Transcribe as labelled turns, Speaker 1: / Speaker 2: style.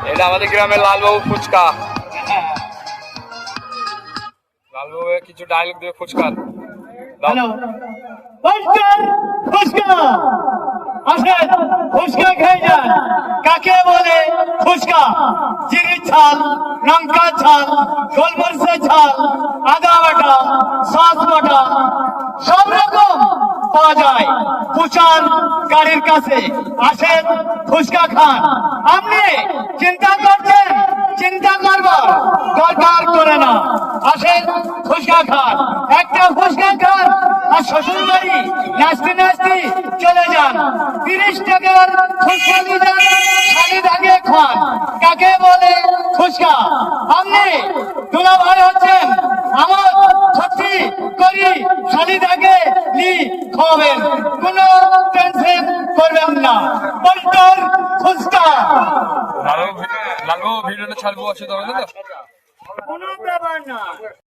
Speaker 1: এটা আমাদের গ্রামের লালবাবু ফুচকা। লালবাবু কিছু ডায়লগ দিয়ে ফুচকা
Speaker 2: হ্যালো ফুচকা আসেন, ফুচকা খেয়ে যান। কাকে বলে ফুচকা? চিনির ঝাল, লঙ্কার ঝাল, গোলমরিচের ঝাল, আদা বাটা, সস বাটা সব রকম পাওয়া যায় পুচার গাড়ির কাছে। আসেন, ফুচকা খান। আপনি চিন্তা করছেন, চিন্তা করবার দরকার করে না। আসেন, ফুচকা খান। একটা ফুচকা খান আর শ্বশুর বাড়ি নাচতে নাচতে চলে যান। 30 টাকার ফুচকা নিয়ে যান, শাড়ি দাগে খান। কাকে বলে ফুচকা? আপনি দুলা ভাই হচ্ছেন, আমার ক্ষতি করি শাড়ি দাগে নি খাওয়াবেন, কোনো টেনশন করবেন না। পল্টন ফুচকা।
Speaker 1: লালবাবু ভিডিওটা ছাড়বো, অসুবিধা হবে না তো?
Speaker 2: কোনো ব্যাপার না।